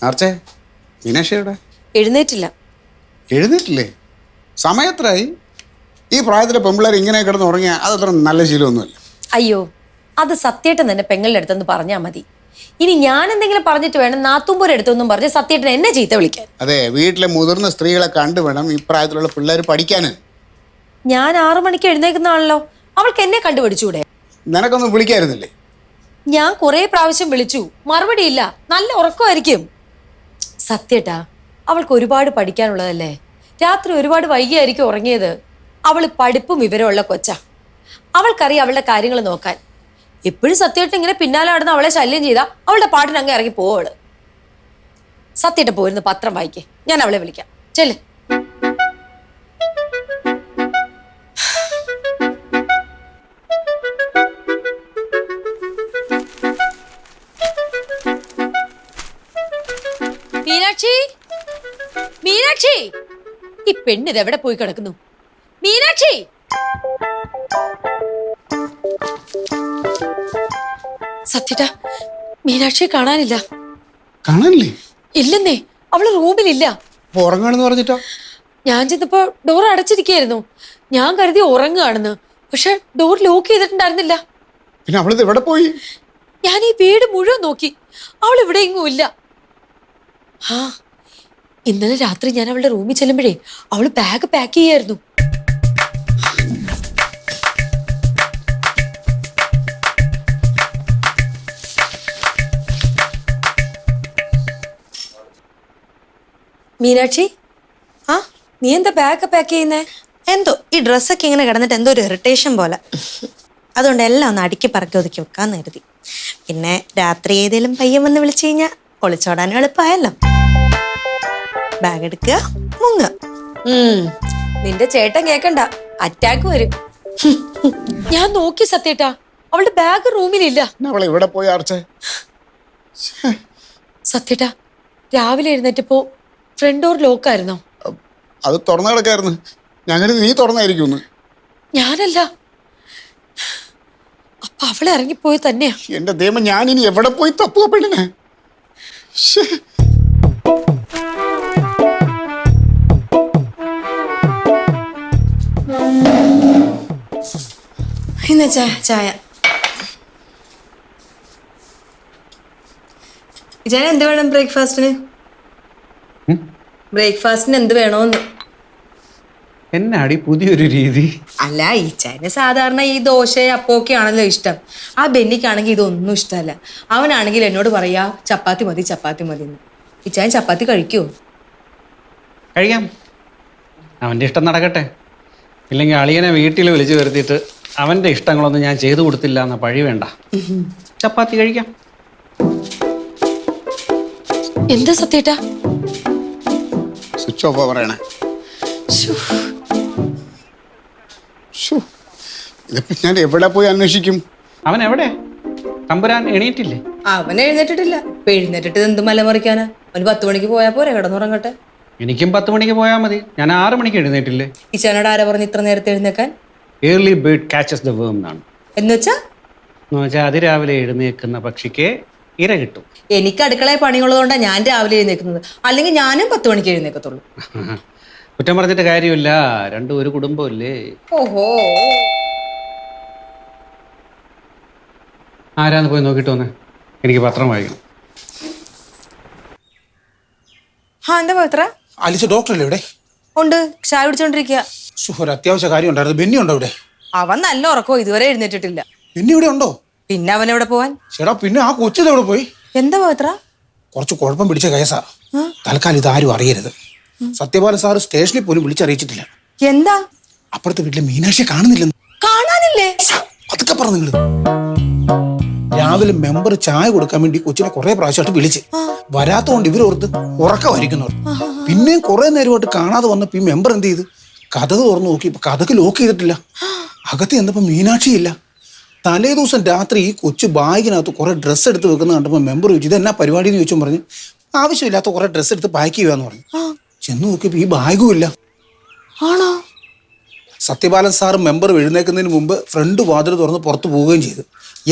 ആർച്ചേ, മീനാക്ഷി എവിടെ? എഴുന്നേറ്റില്ല. എഴുന്നേറ്റില്ലേ? സമയത്രായി. ഈ പ്രായത്തിലെ പെമ്പിള്ളേർ ഇങ്ങനെ കിടന്ന് ഉറങ്ങിയാൽ അതത്ര നല്ല ശീലമൊന്നുമല്ല. അയ്യോ, അത് സത്യേട്ടൻ തന്നെ പെങ്ങളുടെ അടുത്തൊന്ന് പറഞ്ഞാൽ മതി. ഇനി ഞാൻ എന്തെങ്കിലും പറഞ്ഞിട്ട് വേണം നാത്തുമ്പൂരെ അടുത്തൊന്നും പറഞ്ഞ് സത്യേട്ടൻ എന്നെ ചീത്ത വിളിക്കാൻ. അതെ, വീട്ടിലെ മുതിർന്ന സ്ത്രീകളെ കണ്ടു വേണം ഈ പ്രായത്തിലുള്ള പിള്ളേർ പഠിക്കാൻ. ഞാൻ 6 മണിക്ക് എഴുന്നേക്കുന്നതാണല്ലോ, അവൾക്ക് എന്നെ കണ്ടുപിടിച്ചൂടെ? നിനക്കൊന്നും വിളിക്കായിരുന്നില്ലേ? ഞാൻ കുറെ പ്രാവശ്യം വിളിച്ചു, മറുപടിയില്ല. നല്ല ഉറക്കമായിരിക്കും. സത്യേട്ടാ, അവൾക്ക് ഒരുപാട് പഠിക്കാനുള്ളതല്ലേ. രാത്രി ഒരുപാട് വൈകിയായിരിക്കും ഉറങ്ങിയത്. അവള് പഠിപ്പും വിവരമുള്ള കൊച്ചാ. അവൾക്കറിയാം അവളുടെ കാര്യങ്ങൾ നോക്കാൻ. എപ്പോഴും സത്യേട്ടൻ ഇങ്ങനെ പിന്നാലെ നടന്ന് അവളെ ശല്യം ചെയ്താൽ അവളുടെ പാട്ടിന് അങ്ങ് ഇറങ്ങി പോവള്. സത്യേട്ടൻ പോയിരുന്നു പത്രം വായിക്കേ, ഞാൻ അവളെ വിളിക്കാം. ചെല്ല്. മീനാക്ഷി, മീനാക്ഷി, ഈ പെണ്ണിത് എവിടെ പോയി കിടക്കുന്നു? മീനാക്ഷി, സത്യട്ടാ, മീനാക്ഷിയെ കാണാനില്ല. കാണാനില്ലേ? ഇല്ലെന്നേ, അവള് റൂമിലില്ല. ഉറങ്ങാണെന്ന് പറഞ്ഞിട്ടോ? ഞാൻ ചെന്നപ്പോ ഡോർ അടച്ചിരിക്കുകയായിരുന്നു. ഞാൻ കരുതി ഉറങ്ങുകയാണെന്ന്. പക്ഷെ ഡോർ ലോക്ക് ചെയ്തിട്ടുണ്ടായിരുന്നില്ല. പിന്നെ അവളിത് എവിടെ പോയി? ഞാൻ ഈ വീട് മുഴുവൻ നോക്കി, അവൾ ഇവിടെ എങ്ങും ഇല്ല. ആ, ഇന്നലെ രാത്രി ഞാൻ അവളുടെ റൂമിൽ ചെല്ലുമ്പോഴേ അവള് ബാഗ് പാക്ക് ചെയ്യായിരുന്നു. മീനാക്ഷി, ആ, നീ എന്താ ബാഗ് പാക്ക് ചെയ്യുന്നേ? എന്തോ ഈ ഡ്രസ്സൊക്കെ ഇങ്ങനെ കിടന്നിട്ട് എന്തോ ഒരു ഇറിറ്റേഷൻ പോലെ. അതുകൊണ്ട് എല്ലാം ഒന്ന് അടുക്കി പറക്കി ഒതുക്കി വെക്കാന്ന് കരുതി. പിന്നെ രാത്രി ഏതേലും പയ്യൻ വന്ന് വിളിച്ചു കഴിഞ്ഞാൽ ഒളിച്ചോടാനും എളുപ്പമായല്ലോ. ബാഗ് എടുക്കുക, മുങ്ങുക. നിന്റെ ചേട്ടൻ കേക്കണ്ട, അറ്റാക്ക് വരും. ഞാൻ നോക്കി സത്യേട്ടാ, അവളുടെ ബാഗ് റൂമിലില്ല. അവളെ എവിടെ പോയി ആർച്ചേ? സത്യേട്ടാ, രാവിലെ എഴുന്നേറ്റപ്പോ ഫ്രണ്ട് ഡോർ ലോക്കായിരുന്നോ? അത് തുറന്നു കിടക്കായിരുന്നു. ഞങ്ങൾ നീ തുറന്നായിരിക്കും. ഞാനല്ല. അപ്പൊ അവളെ ഇറങ്ങിപ്പോയി തന്നെയാ. എന്റെ ദൈവം, ഞാനിനി എവിടെ പോയി തപ്പുക പെണ്ണിനെ? ഇന്ന് ചായ ഇജാൻ എന്ത് വേണം ബ്രേക്ക്ഫാസ്റ്റിന്? ബ്രേക്ക്ഫാസ്റ്റിന് എന്ത് വേണോന്ന്? എന്നാടി പുതിയൊരു രീതി? അല്ല, ഈച്ചാന് സാധാരണ ഈ ദോശ അപ്പൊക്കെ ആണല്ലോ ഇഷ്ടം. ആ ബെന്നിക്കാണെങ്കിൽ ഇതൊന്നും ഇഷ്ടമല്ല. അവനാണെങ്കിൽ എന്നോട് പറയാ ചപ്പാത്തി മതി ചപ്പാത്തി മതി എന്ന്. ഈച്ചാൻ ചപ്പാത്തി കഴിക്കുമോ? കഴിക്കാം, അവൻ്റെ ഇഷ്ടം നടക്കട്ടെ. ഇല്ലെങ്കിൽ അളിയനെ വീട്ടിൽ വിളിച്ചു വരുത്തിയിട്ട് അവൻ്റെ ഇഷ്ടങ്ങളൊന്നും ഞാൻ ചെയ്തു കൊടുത്തില്ല എന്ന പഴി വേണ്ട. ചപ്പാത്തി കഴിക്കാം. എന്താ സത്യേട്ടാ? സ്വിച്ച് ഓഫ് പറയണേ. ഇതിപ്പോ ഞാൻ എവിടെ പോയി അന്വേഷിക്കും? അവൻ എവിടെ? തമ്പുരാൻ എണീറ്റില്ലേ? അവൻ എഴുന്നേറ്റിട്ടില്ല. ഇപ്പൊ എഴുന്നേറ്റിട്ട് എന്ത് മലമറിക്കാനാ? അവന് 10 മണിക്ക് പോയാൽ പോരെ, കിടന്നുറങ്ങട്ടെ. എനിക്കും 10 മണിക്ക് പോയാൽ മതി. ഞാൻ 6 മണിക്ക് എഴുന്നേറ്റില്ലേ? ഈച്ചാനോട് ആരാ പറഞ്ഞ് ഇത്ര നേരത്തെ എഴുന്നേക്കാൻ? ഏർലി ബേർഡ് കാച്ചസ് ദ വേം എന്നാണ്. എന്നുവെച്ചാ അതിരാവിലെ എഴുന്നേൽക്കുന്ന പക്ഷിക്ക് ഇര കിട്ടും. എനിക്ക് അടുക്കളയിൽ പണിയുള്ളതുകൊണ്ടാണ് ഞാൻ രാവിലെ എഴുന്നേക്കുന്നത്. അല്ലെങ്കിൽ ഞാനും 10 മണിക്ക് എഴുന്നേക്കത്തുള്ളൂ. കുറ്റം പറഞ്ഞിട്ട് കാര്യമില്ല, രണ്ടും ഒരു കുടുംബമല്ലേ. ഓഹോ, ആരാന്ന് പോയി നോക്കിട്ട് വന്നേ, എനിക്ക് പത്രം വായിക്കണം. എന്താ പത്ര? അലിച്ച ഡോക്ടറല്ലേ ഇവിടെ? ഉണ്ട്, ചായ കുടിച്ചോണ്ടിരിക്കുക. ഒരു അത്യാവശ്യ കാര്യം ഉണ്ടായിരുന്നു. ബെന്നി ഉണ്ടോ ഇവിടെ? അവൻ നല്ല ഉറക്കോ, ഇതുവരെ എഴുന്നേറ്റിട്ടില്ല. ബെന്നി ഇവിടെ ഉണ്ടോ? പിന്നെ അവൻ എവിടെ പോവാൻ? ചേട്ടാ, പിന്നെ ആ കൊച്ചിത് എവിടെ പോയി? എന്താ പത്ര? കുറച്ച് കുഴപ്പം പിടിച്ച കേസാ. തൽക്കാലം ഇതാരും അറിയരുത്. സത്യപാല സാറ് സ്റ്റേഷനിൽ പോലും വിളിച്ചറിയിച്ചിട്ടില്ല. എന്താ? അപ്പുറത്തെ വീട്ടിലെ മീനാക്ഷിയെ കാണുന്നില്ലെന്ന്. കാണാനില്ലേ? അതൊക്കെ പറഞ്ഞു നിങ്ങള്. രാവിലെ മെമ്പർ ചായ കൊടുക്കാൻ വേണ്ടി കൊച്ചിനെ കുറെ പ്രാവശ്യമായിട്ട് വിളിച്ച് വരാത്തോണ്ട് ഇവരോർത്ത് ഉറക്കമായിരിക്കുന്നവർ. പിന്നെയും കുറെ നേരമായിട്ട് കാണാതെ വന്നപ്പോ ഈ മെമ്പർ എന്ത് ചെയ്ത് കഥക് തുറന്നു നോക്കി. ഇപ്പൊ കഥക് ലോക്ക് ചെയ്തിട്ടില്ല. അകത്ത് ചെന്നപ്പോ മീനാക്ഷി ഇല്ല. തലേ ദിവസം രാത്രി ഈ കൊച്ചു ബാഗിനകത്ത് കുറെ ഡ്രസ്സ് എടുത്ത് വെക്കുന്ന കണ്ടപ്പോൾ മെമ്പർ ചോദിച്ചു ഇതെന്നാ പരിപാടി എന്ന് ചോദിച്ചു. പറഞ്ഞു ആവശ്യമില്ലാത്ത കുറെ ഡ്രസ്സ് എടുത്ത് പാക്ക് ചെയ്യാന്ന് പറഞ്ഞു. ചെന്ന് നോക്കിയപ്പോ ഈ ബാഗും ഇല്ല. ആണോ? സത്യപാലൻ സാർ മെമ്പർ എഴുന്നേക്കുന്നതിന് മുമ്പ് ഫ്രണ്ട് വാതിൽ തുറന്ന് പുറത്തു പോവുകയും ചെയ്തു.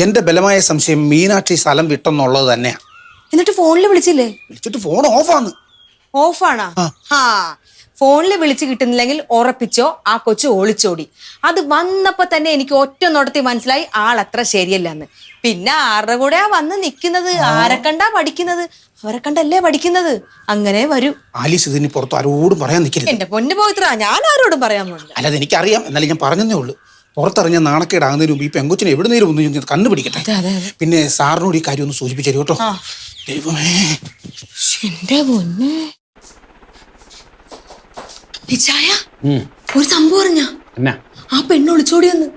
എൻ്റെ ബലമായ സംശയം മീനാക്ഷി സ്ഥലം വിട്ടെന്നുള്ളത് തന്നെയാണ്. എന്നിട്ട് ഫോണിൽ വിളിച്ചില്ലേ? വിളിച്ചിട്ട് ഫോൺ ഓഫാണ്. ഓഫാണോ? ആ, ഫോണിൽ വിളിച്ച് കിട്ടുന്നില്ലെങ്കിൽ ഉറപ്പിച്ചോ ആ കൊച്ചു ഒളിച്ചോടി. അത് വന്നപ്പോ തന്നെ എനിക്ക് ഒറ്റ നോട്ടത്തിൽ മനസ്സിലായി ആളത്ര ശരിയല്ലെന്ന്. പിന്നെ ആരുടെ കൂടെയാ വന്ന് നിക്കുന്നത്? ആരെ കണ്ടാ പഠിക്കുന്നത്? അവരെ കണ്ടല്ലേ പഠിക്കുന്നത്. അങ്ങനെ വരൂ. ആലീസ് ഇതിന് പുറത്ത് ആരോടും പറയാൻ നിൽക്കരുത്. എന്റെ പൊന്നു പോയിത്ര, ഞാൻ ആരോടും പറയാൻ പോണില്ല. അല്ലാതെ എനിക്കറിയാം, എന്നാലും ഞാൻ പറഞ്ഞതേ ഉള്ളൂ. പുറത്തിറങ്ങിയ നാണക്കേടാകുന്നതിന് മുമ്പ് ഈ പെങ്കൊച്ചിനെ എവിടുന്നേലും ഒന്ന് കണ്ടുപിടിക്കട്ടെ. പിന്നെ സാറിനോട് ഈ കാര്യം ഒന്ന് സൂചിപ്പിച്ചു കേട്ടോ. ദൈവമേ, എന്റെ പൊന്നെ നിശ്ചയ ഒരു സംഭവം അറിഞ്ഞ? എന്നാ? ആ പെണ്ണ് ഒളിച്ചോടി വന്ന്.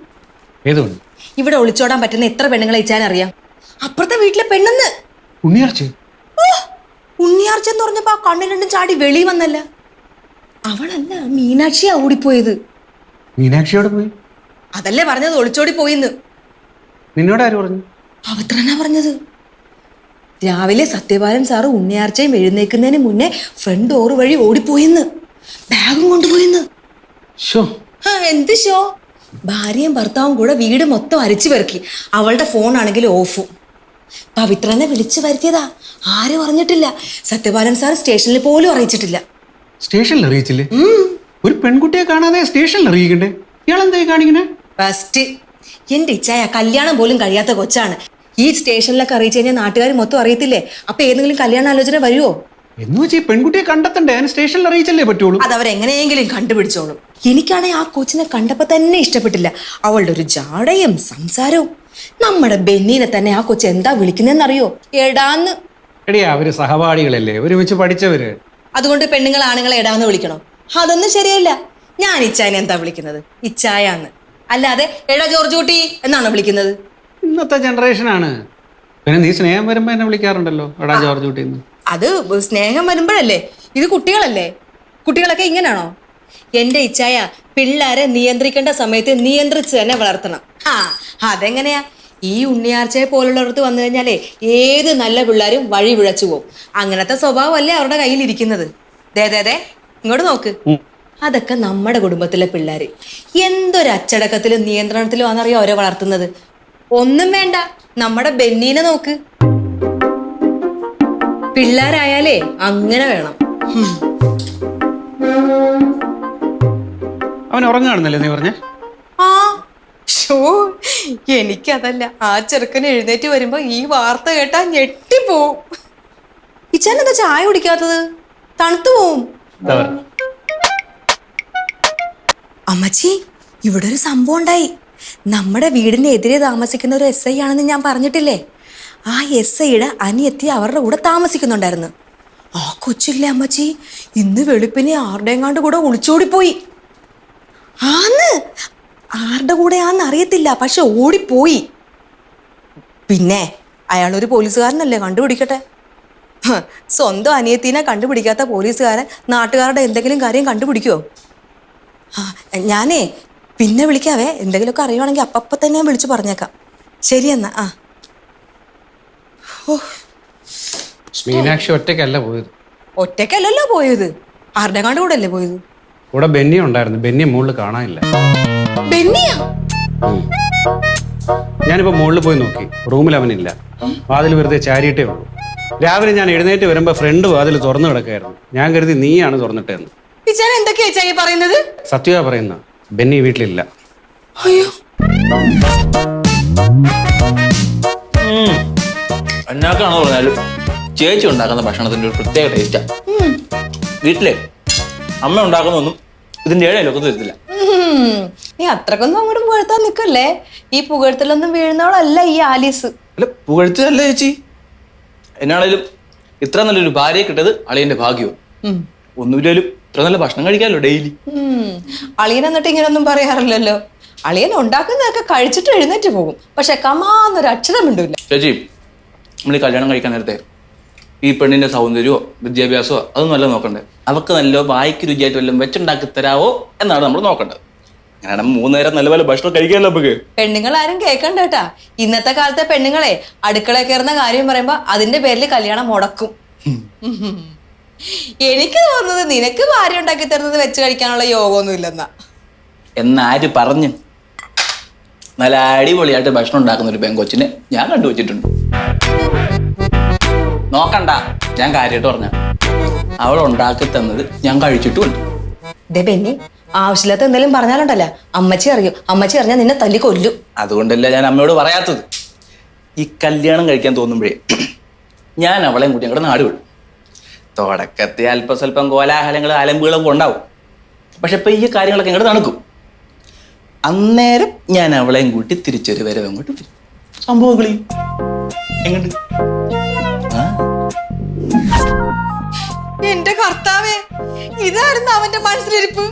ഏതുകൊണ്ട്? ഇവിടെ ഒളിച്ചോടാൻ പറ്റുന്ന എത്ര പെണ്ണുങ്ങളെ ഇച്ചാൻ അറിയാം? അപ്പുറത്തെ വീട്ടിലെ പെണ്ണെന്ന്. ഉണ്ണിയാർച്ച? ഉണ്ണിയാർച്ചെന്ന് പറഞ്ഞപ്പോ ആ കണ്ണിൽ രണ്ടും ചാടി വെളി വന്നല്ല. അവളല്ല, മീനാക്ഷിയാ ഓടിപ്പോയത്. മീനാക്ഷിയോട് പോയി? അതല്ലേ പറഞ്ഞത്, ഒളിച്ചോടി പോയിന്ന്. നിന്നോട് ആര് പറഞ്ഞു? പവിത്രനാ പറഞ്ഞത്. രാവിലെ സത്യപാലൻ സാറ് ഉണ്ണിയാർച്ചയും എഴുന്നേക്കുന്നതിന് മുന്നേ ഫ്രണ്ട് ഡോറ് വഴി ഓടിപ്പോയിന്ന്. ബാഗും കൊണ്ടുപോയിന്ന്. എന്ത് ഷോ? ഭാര്യയും ഭർത്താവും കൂടെ വീട് മൊത്തം അരിച്ചു പെറുക്കി. അവളുടെ ഫോണാണെങ്കിൽ ഓഫും. പവിത്രനെ വിളിച്ചു വരുത്തിയതാ. ആരും അറിഞ്ഞിട്ടില്ല. സത്യപാലൻ സാർ സ്റ്റേഷനിൽ പോലും അറിയിച്ചിട്ടില്ല. സ്റ്റേഷനിൽ അറിയിച്ചില്ലേ? ഒരു പെൺകുട്ടിയെ കാണാതെ സ്റ്റേഷനിൽ അറിയിക്കണ്ടേ? ഇയാളെന്തായി കാണിക്കണേ? ഫസ്റ്റ് എന്റെ ഇച്ഛായ കല്യാണം പോലും കഴിയാത്ത കൊച്ചാണ്. ഈ സ്റ്റേഷനിലൊക്കെ അറിയിച്ചു കഴിഞ്ഞാൽ നാട്ടുകാർ മൊത്തം അറിയത്തില്ലേ? അപ്പൊ ഏതെങ്കിലും കല്യാണ ആലോചന വരുമോ? എന്ന് വെച്ചാൽ ഈ പെൺകുട്ടിയെ കണ്ടെത്തണ്ടേ? അതിന് സ്റ്റേഷനിൽ അറിയിച്ചല്ലേ പറ്റുള്ളൂ. അതവരെങ്ങനെയെങ്കിലും കണ്ടുപിടിച്ചോളും. എനിക്കാണെങ്കിൽ ആ കൊച്ചിനെ കണ്ടപ്പോ തന്നെ ഇഷ്ടപ്പെട്ടില്ല. അവളുടെ ഒരു ജാടയും സംസാരവും. നമ്മുടെ ബെന്നീനെ തന്നെ ആ കൊച്ചു എന്താ വിളിക്കുന്നതെന്നറിയോ? എടാന്ന്. എടിയാ, അവര് സഹപാഠികളല്ലേ, ഒരുമിച്ച് പഠിച്ചവര്. അതുകൊണ്ട് പെണ്ണുങ്ങൾ ആണുങ്ങളെ എടാന്ന് വിളിക്കണോ? അതൊന്നും ശരിയല്ല. ഞാൻ ഇച്ചായനെ എന്താ വിളിക്കുന്നത്? ഇച്ചായാന്ന്. അല്ലാതെ എടാ ജോർജ് കുട്ടി എന്നാണോ വിളിക്കുന്നത്? ഇന്നത്തെ ജനറേഷനാണ്. പിന്നെ നീ സ്നേഹം വരുമ്പോ എന്നെ വിളിക്കാറുണ്ടല്ലോ, എടാ ജോർജ് കുട്ടിന്ന്. അത് സ്നേഹം വരുമ്പോഴല്ലേ. ഇത് കുട്ടികളല്ലേ. കുട്ടികളൊക്കെ ഇങ്ങനാണോ? എന്റെ ഇച്ഛായ പിള്ളേരെ നിയന്ത്രിക്കേണ്ട സമയത്ത് നിയന്ത്രിച്ച് തന്നെ വളർത്തണം. ആ, അതെങ്ങനെയാ? ഈ ഉണ്ണിയാർച്ചയെ പോലുള്ളവർക്ക് വന്നു കഴിഞ്ഞാലേ ഏത് നല്ല പിള്ളേരും വഴി വിഴച്ചു പോകും. അങ്ങനത്തെ സ്വഭാവമല്ലേ അവരുടെ കയ്യിലിരിക്കുന്നത്. ദേ ഇങ്ങോട്ട് നോക്ക്. അതൊക്കെ നമ്മുടെ കുടുംബത്തിലെ പിള്ളേര്. എന്തൊരു അച്ചടക്കത്തിലും നിയന്ത്രണത്തിലും ആണെന്നറിയോ അവരെ വളർത്തുന്നത്? ഒന്നും വേണ്ട, നമ്മുടെ ബെന്നീനെ നോക്ക്. പിള്ളേരായാലേ അങ്ങനെ വേണം. അവൻ ഉറങ്ങാണെന്നല്ലേ നീ പറഞ്ഞേ? ആ ഷോ, എനിക്കതല്ല. ആ ചെറുക്കന് എഴുന്നേറ്റ് വരുമ്പോ ഈ വാർത്ത കേട്ടാ ഞെട്ടിപ്പോവും. ഇച്ചാനെന്താ ചായ കുടിക്കാത്തത്? തണുത്തു പോവും. അമ്മച്ചി, ഇവിടെ ഒരു സംഭവം ഉണ്ടായി. നമ്മുടെ വീടിന് എതിരെ താമസിക്കുന്ന ഒരു SI ആണെന്ന് ഞാൻ പറഞ്ഞിട്ടില്ലേ? ആ SIയുടെ അനിയത്തി അവരുടെ കൂടെ താമസിക്കുന്നുണ്ടായിരുന്നു. ആ കൊച്ചില്ലേ അമ്മച്ചി, ഇന്ന് വെളുപ്പിനെ ആരുടെയെങ്ങാണ്ട് കൂടെ ഒളിച്ചോടിപ്പോയി. ആന്ന്, ആരുടെ കൂടെ ആന്ന് അറിയത്തില്ല, പക്ഷെ ഓടിപ്പോയി. പിന്നെ അയാളൊരു പോലീസുകാരനല്ലേ, കണ്ടുപിടിക്കട്ടെ. സ്വന്തം അനിയത്തിനെ കണ്ടുപിടിക്കാത്ത പോലീസുകാരൻ നാട്ടുകാരുടെ എന്തെങ്കിലും കാര്യം കണ്ടുപിടിക്കുമോ? ഞാനേ പിന്നെ വിളിക്കാവേ. എന്തെങ്കിലുമൊക്കെ അറിയുവാണെങ്കിൽ അപ്പം തന്നെ ഞാൻ വിളിച്ചു പറഞ്ഞേക്കാം. ശരി എന്നാ. ആ, മീനാക്ഷി ഒറ്റയ്ക്കല്ല പോയത്. ഒറ്റയ്ക്കല്ലല്ലോ പോയത്, ആരുടെങ്ങാണ്ട് കൂടെ അല്ലേ പോയത്? ഇവിടെ ബെന്നി ഉണ്ടായിരുന്നു. ബെന്നിയെ മുകളിൽ കാണാനില്ല. ബെന്നിയാ? ഞാനിപ്പോ മുകളിൽ പോയി നോക്കി, റൂമിൽ അവനില്ല. വാതിൽ വെറുതെ ചാരിയിട്ടേ ഉള്ളൂ. രാവിലെ ഞാൻ എഴുന്നേറ്റ് വരുമ്പോ ഫ്രണ്ട് വാതിൽ തുറന്നു കിടക്കായിരുന്നു. ഞാൻ കരുതി നീയാണ് തുറന്നിട്ടേന്ന്. എന്തൊക്കെയാ പറയുന്നത്? സത്യമാ പറയുന്ന, ബെന്നി വീട്ടിലില്ല. അയ്യോ, എന്നാക്കാണോ പറഞ്ഞാലും ചേച്ചി ഉണ്ടാക്കുന്ന ഭക്ഷണത്തിന്റെ ഒരു പ്രത്യേക ടേസ്റ്റാ. വീട്ടിലെ അമ്മ ഉണ്ടാക്കുന്നൊന്നും ഇതിന്റെ ഏഴയിലൊക്കെ തരത്തില്ല. നീ അത്രക്കൊന്നും അങ്ങോട്ട് പുകഴ്ത്താൻ നിക്കല്ലേ. ഈ പുകഴ്ത്തലൊന്നും വീഴുന്നവളല്ല ഈ ആലീസ്. അല്ല, പുകഴ്ത്തല്ലേ ചേച്ചി. എന്നാണേലും ഇത്ര നല്ലൊരു ഭാര്യയെ കിട്ടത് അളിയന്റെ ഭാഗ്യവും. ഒന്നുമില്ലേലും ഇത്ര നല്ല ഭക്ഷണം കഴിക്കാമല്ലോ ഡെയിലി. അളിയൻ എന്നിട്ട് ഇങ്ങനൊന്നും പറയാറില്ലല്ലോ. അളിയൻ ഉണ്ടാക്കുന്നതൊക്കെ കഴിച്ചിട്ട് എഴുന്നേറ്റ് പോകും, പക്ഷെ കമാന്നൊരു അക്ഷരം മിണ്ടൂല. ചേച്ചി, നമ്മൾ ഈ കല്യാണം കഴിക്കാൻ നേരത്തെ ഈ പെണ്ണിന്റെ സൗന്ദര്യമോ വിദ്യാഭ്യാസമോ അതൊന്നും അല്ല നോക്കണ്ടേ. അവർക്ക് നല്ല വായിക്ക് രുചിയായിട്ട് വല്ലതും വെച്ചുണ്ടാക്കി തരാവോ എന്നാണ് നമ്മൾ നോക്കേണ്ടത്. അങ്ങനെ 3 നേരം നല്ലപോലെ ഭക്ഷണം കഴിക്കാമല്ലോ നമുക്ക്. പെണ്ണുങ്ങൾ ആരും കേൾക്കണ്ട കേട്ടാ. ഇന്നത്തെ കാലത്തെ പെണ്ണുങ്ങളെ അടുക്കളയിൽ കയറുന്ന കാര്യം പറയുമ്പോ അതിന്റെ പേരിൽ കല്യാണം മുടക്കും. എനിക്ക് തോന്നുന്നത് നിനക്ക് ഭാര്യ ഉണ്ടാക്കി തരുന്നത് വെച്ച് കഴിക്കാനുള്ള യോഗമൊന്നും ഇല്ലെന്നാ. എന്നാര് പറഞ്ഞു? നല്ല അടിപൊളിയായിട്ട് ഭക്ഷണം ഉണ്ടാക്കുന്ന ഒരു പെങ്കൊച്ചിനെ ഞാൻ കണ്ടുവച്ചിട്ടുണ്ട്. നോക്കണ്ട, ഞാൻ കാര്യമായിട്ട് പറഞ്ഞ അവൾ ഉണ്ടാക്കി തന്നത് ഞാൻ കഴിച്ചിട്ടുമുണ്ട്. ബെന്നി, ആവശ്യമില്ലാത്ത എന്തെങ്കിലും പറഞ്ഞാലുണ്ടല്ലോ അമ്മച്ചി അറിയും. അമ്മച്ചി അറിഞ്ഞാൽ നിന്നെ തല്ലി കൊല്ലും. അതുകൊണ്ടല്ല ഞാൻ അമ്മയോട് പറയാത്തത്. ഈ കല്യാണം കഴിക്കാൻ തോന്നുമ്പോഴേ ഞാൻ അവളെയും കൂട്ടി ഞങ്ങളുടെ നാട് വിടും. തുടക്കത്തെ അല്പസ്വല്പം കോലാഹലങ്ങളും അലമ്പുകളും ഉണ്ടാവും. പക്ഷെ ഇപ്പൊ ഈ കാര്യങ്ങളൊക്കെ ഇങ്ങോട്ട് നടക്കും. അന്നേരം ഞാൻ അവളെയും കൂട്ടി തിരിച്ചൊരു വരവ് അങ്ങോട്ട് വരും. സംഭവങ്ങളി എങ്ങോട്ട് എന്റെ കർത്താവേ, ഇതായിരുന്നു അവന്റെ മനസ്സിലിരിപ്പ്.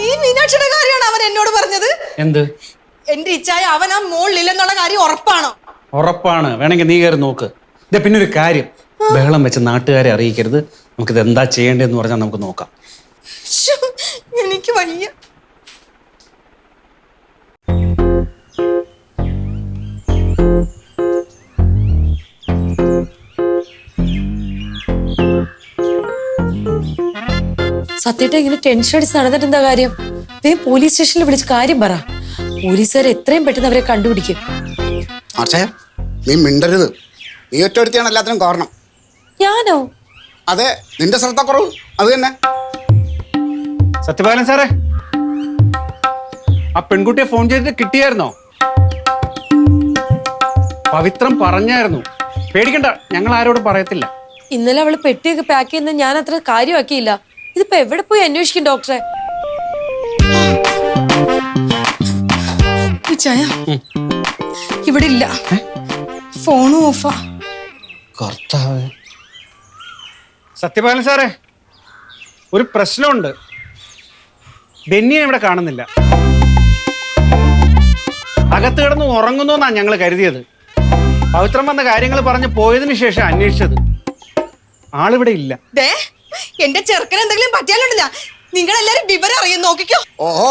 ഈ മീനാക്ഷിയുടെ കാര്യമാണ് അവൻ എന്നോട് പറഞ്ഞത്. എന്ത്? എന്റെ ഇച്ഛായ അവൻ ആ മോളിലെന്നുള്ള കാര്യം ഉറപ്പാണോ? ഉറപ്പാണ്. വേണമെങ്കിൽ നീ കയറി നോക്ക്. ഇതേ പിന്നെ ഒരു കാര്യം, ബഹളം വെച്ച് നാട്ടുകാരെ അറിയിക്കരുത്. നമുക്കിത് എന്താ ചെയ്യേണ്ടതെന്ന് പറഞ്ഞാൽ നമുക്ക് നോക്കാം. ശ്ശോ, എനിക്ക് വയ്യ. സത്യേട്ട ഇങ്ങനെ ടെൻഷൻ അടിച്ച് നടന്നിട്ട് എന്താ കാര്യം? പോലീസ് സ്റ്റേഷനിൽ വിളിച്ച് കാര്യം പറ. പോലീസുകാർ എത്രയും പെട്ടെന്ന് അവരെ കണ്ടുപിടിക്കും. ആർച്ചേ, നീ മിണ്ടരുത്. നീ ഒറ്റ എല്ലാത്തിനും കാരണം. ഞാനോ? അതെ, നിന്റെ ശ്രദ്ധക്കുറവ് അത് തന്നെ. സത്യപാലൻ സാറേ, ആ പെൺകുട്ടിയെ ഫോൺ ചെയ്തിട്ട് കിട്ടിയായിരുന്നോ? പവിത്രം പറഞ്ഞായിരുന്നു. പേടിക്കണ്ട, ഞങ്ങൾ ആരോടും പറയത്തില്ല. ഇന്നലെ അവള് പെട്ടിയൊക്കെ പാക്ക് ചെയ്യുന്നത് ഞാൻ അത്ര കാര്യമാക്കിയില്ല. ഇതിപ്പോ എവിടെ പോയി അന്വേഷിക്കും ഡോക്ടറെ? ഇച്ഛായ ഇവിടെ ഇല്ല, ഫോണും ഓഫാ. സത്യപാലൻ സാറേ, ഒരു പ്രശ്നമുണ്ട്. ബെന്നിയെ ഇവിടെ കാണുന്നില്ല. അകത്ത് കിടന്ന് ഉറങ്ങുന്നോന്നാ ഞങ്ങൾ കരുതിയത്. പവിത്രം വന്ന കാര്യങ്ങൾ പറഞ്ഞ് പോയതിനു ശേഷം അന്വേഷിച്ചത്. ആളിവിടെ ഇല്ല. എന്റെ ചെറുക്കൻ എന്തെങ്കിലും പറ്റിയാലുണ്ടല്ല, നിങ്ങളെല്ലാരും വിവരം അറിയാൻ നോക്കിക്കോ. ഓഹോ,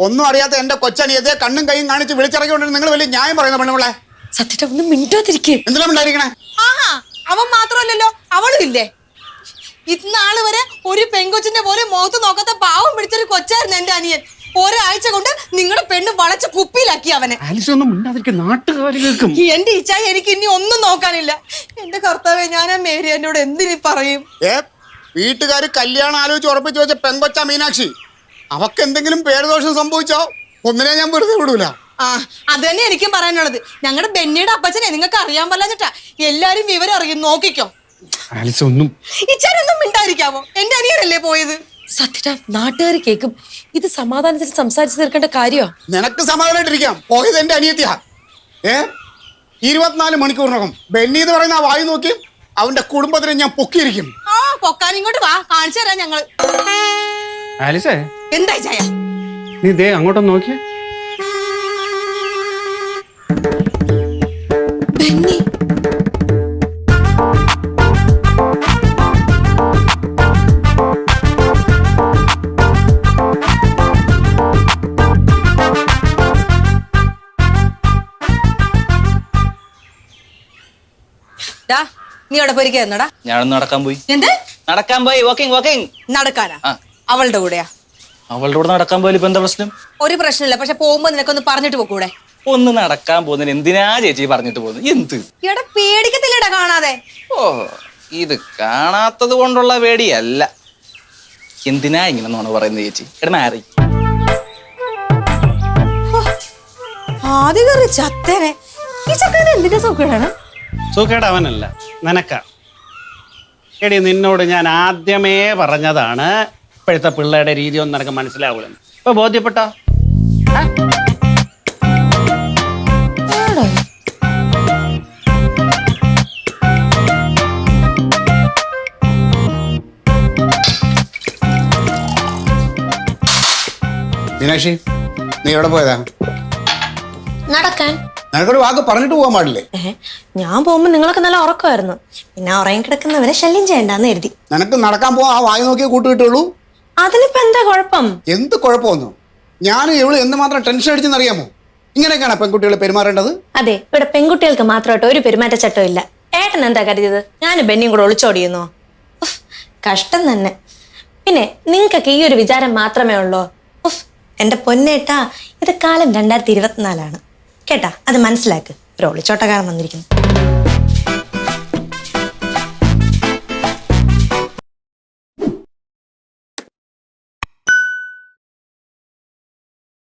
ഒന്നും അറിയാത്ത എന്റെ കൊച്ചനിയത്തെ കണ്ണും കൈയും കാണിച്ച് വിളിച്ചിറക്കിക്കൊണ്ടിരുന്ന നിങ്ങൾ വലിയ ന്യായം പറയുന്ന പെണ്ണുങ്ങളെ. സത്യട്ട ഒന്നും മിണ്ടാതിരിക്കും. എന്തിനാ ഉണ്ടായിരിക്കണേ? ആഹാ, അവൻ മാത്രമല്ലല്ലോ, അവളും ഇല്ലേ? ഇന്നാള് വരെ ഒരു പെങ്കൊച്ചിന്റെ പോലെ മുഖത്ത് നോക്കാത്ത പാവം പിടിച്ചൊരു കൊച്ചായിരുന്നു എന്റെ അനിയൻ. ഒരാഴ്ച കൊണ്ട് നിങ്ങളുടെ പെണ്ണ് വളച്ച് കുപ്പിയിലാക്കി അവനെ. ആലിസ് ഒന്നും മിണ്ടാതിരിക്കും, നാട്ടുകാർ കേൾക്കും. എന്റെ ഇച്ഛായ എനിക്ക് ഇനി ഒന്നും നോക്കാനില്ല. എന്റെ കർത്താവേ, ഞാൻ ആ മേരി എന്നോട് എന്തിനീ പറയും? വീട്ടുകാര് കല്യാണം ആലോചിച്ച് ഉറപ്പിച്ചു വെച്ച പെങ്കൊച്ച മീനാക്ഷി. അവക്ക് എന്തെങ്കിലും പേരുദോഷം സംഭവിച്ചോ ഒന്നിനെ ഞാൻ വെറുതെ വിടൂല. ആ, അത് തന്നെ എനിക്കും പറയാനുള്ളത്. ഞങ്ങളുടെ ബെന്നിയുടെ അപ്പച്ചനെ നിങ്ങൾക്ക് അറിയാൻ പറ്റില്ല. എല്ലാരും വിവരം അറിയും, നോക്കിക്കോ. ആലിസ് ഒന്നും ഇച്ചാരൊന്നും മിണ്ടായിരിക്കാവോ? എന്റെ അനിയനല്ലേ പോയത്. സത്യട്ട നാട്ടുകാർ കേൾക്കും. ഇത് സമാധാനത്തിൽ സംസാരിച്ചു തീർക്കേണ്ട കാര്യോ? നിനക്ക് സമാധാനമായിട്ടിരിക്കാം. പോയത് എന്റെ അനിയത്തിയാ. 24 മണിക്കൂറിനകം ബെന്നി എന്ന് പറയുന്ന ആ വായു നോക്കി അവന്റെ കുടുംബത്തിനെ ഞാൻ പൊക്കിയിരിക്കും. ആ, പൊക്കാൻ ഇങ്ങോട്ട് വാ, കാണിച്ചു തരാം ഞങ്ങള്. ആലിസേ, എന്താ ചായ? നീ ദേ അങ്ങോട്ടൊന്ന് നോക്കിയേ. ബെന്നി, നീ അവിടെ പോയിരിക്കുന്നടാ. ഞാനൊന്ന് നടക്കാൻ പോയി. എന്ത് നടക്കാൻ പോയി? വാക്കിംഗ്. നടക്കാനാ? ആ. അവളുടെ കൂടെയാ? അവളുടെ കൂടെ നടക്കാൻ പോയാലും ഇപ്പൊ എന്താ പ്രശ്നം? ഒരു പ്രശ്നമില്ല, പക്ഷെ പോകുമ്പോ നിനക്കൊന്ന് പറഞ്ഞിട്ട് പോക്കൂടെ? ഒന്ന് നടക്കാൻ പോകുന്നതിന് എന്തിനാ ചേച്ചി പറഞ്ഞിട്ട് പോകുന്നത്? എന്ത് ഇവിടെ പേടിക്കത്തില്ലടാ കാണാതെ? ഓ, ഇത് കാണാത്തത് കൊണ്ടുള്ള പേടിയല്ല. എന്തിനാ ഇങ്ങനെ നോണ പറയുന്നത് ചേച്ചി? എടാ മാറി. ആദ്യ കയറി ചത്തനെ. ഈ ചക്കന് എന്തിന്റെ സുഖമാണ്? സുഖേട് അവനല്ല, നിനക്കാ. എടി, നിന്നോട് ഞാൻ ആദ്യമേ പറഞ്ഞതാണ് ഇപ്പോഴത്തെ പിള്ളേരുടെ രീതി ഒന്നും നിനക്ക് മനസ്സിലാവൂലെന്ന്. ഇപ്പൊ ബോധ്യപ്പെട്ടോ? മീനാക്ഷി, നീ എവിടെ പോയതാ? നടക്കാൻ. നിനക്കൊരു വാക്ക് പറഞ്ഞിട്ട് പോകാൻ പാടില്ലേ? ഞാൻ പോകുമ്പോ നിങ്ങളൊക്കെ നല്ല ഉറക്കമായിരുന്നു. പിന്നെ ഉറങ്ങി കിടക്കുന്നവരെ ശല്യം ചെയ്യണ്ടെന്ന് കരുതി. നിനക്ക് നടക്കാൻ പോവാൻ ആ വായു നോക്കിയേ കൂട്ട് കിട്ടുള്ളൂ. അതിനിപ്പോ എന്താ കുഴപ്പം? എന്ത് കുഴപ്പമൊന്നും. ഞാനും ഇവള് എന്തുമാത്രം ടെൻഷൻ അടിച്ചെന്നറിയാമോ? ഇങ്ങനെയൊക്കെയാണ് പെൺകുട്ടികൾ പെരുമാറേണ്ടത്. അതെ, ഇവിടെ പെൺകുട്ടികൾക്ക് മാത്രമായിട്ട് ഒരു പെരുമാറ്റച്ചട്ടവും ഇല്ല. ഏട്ടൻ എന്താ കരുതിയത് ഞാനും ബെന്നിയും കൂടെ ഒളിച്ചോടിയെന്നോ? കഷ്ടം തന്നെ. പിന്നെ നിങ്ങൾക്കൊക്കെ ഈ ഒരു വിചാരം മാത്രമേ ഉള്ളൂ. എൻ്റെ പൊന്നേട്ടാ ഇത് കാലം 2024 കേട്ടാ, അത് മനസ്സിലാക്ക്. ഒരു ഒളിച്ചോട്ടക്കാരൻ വന്നിരിക്കുന്നു.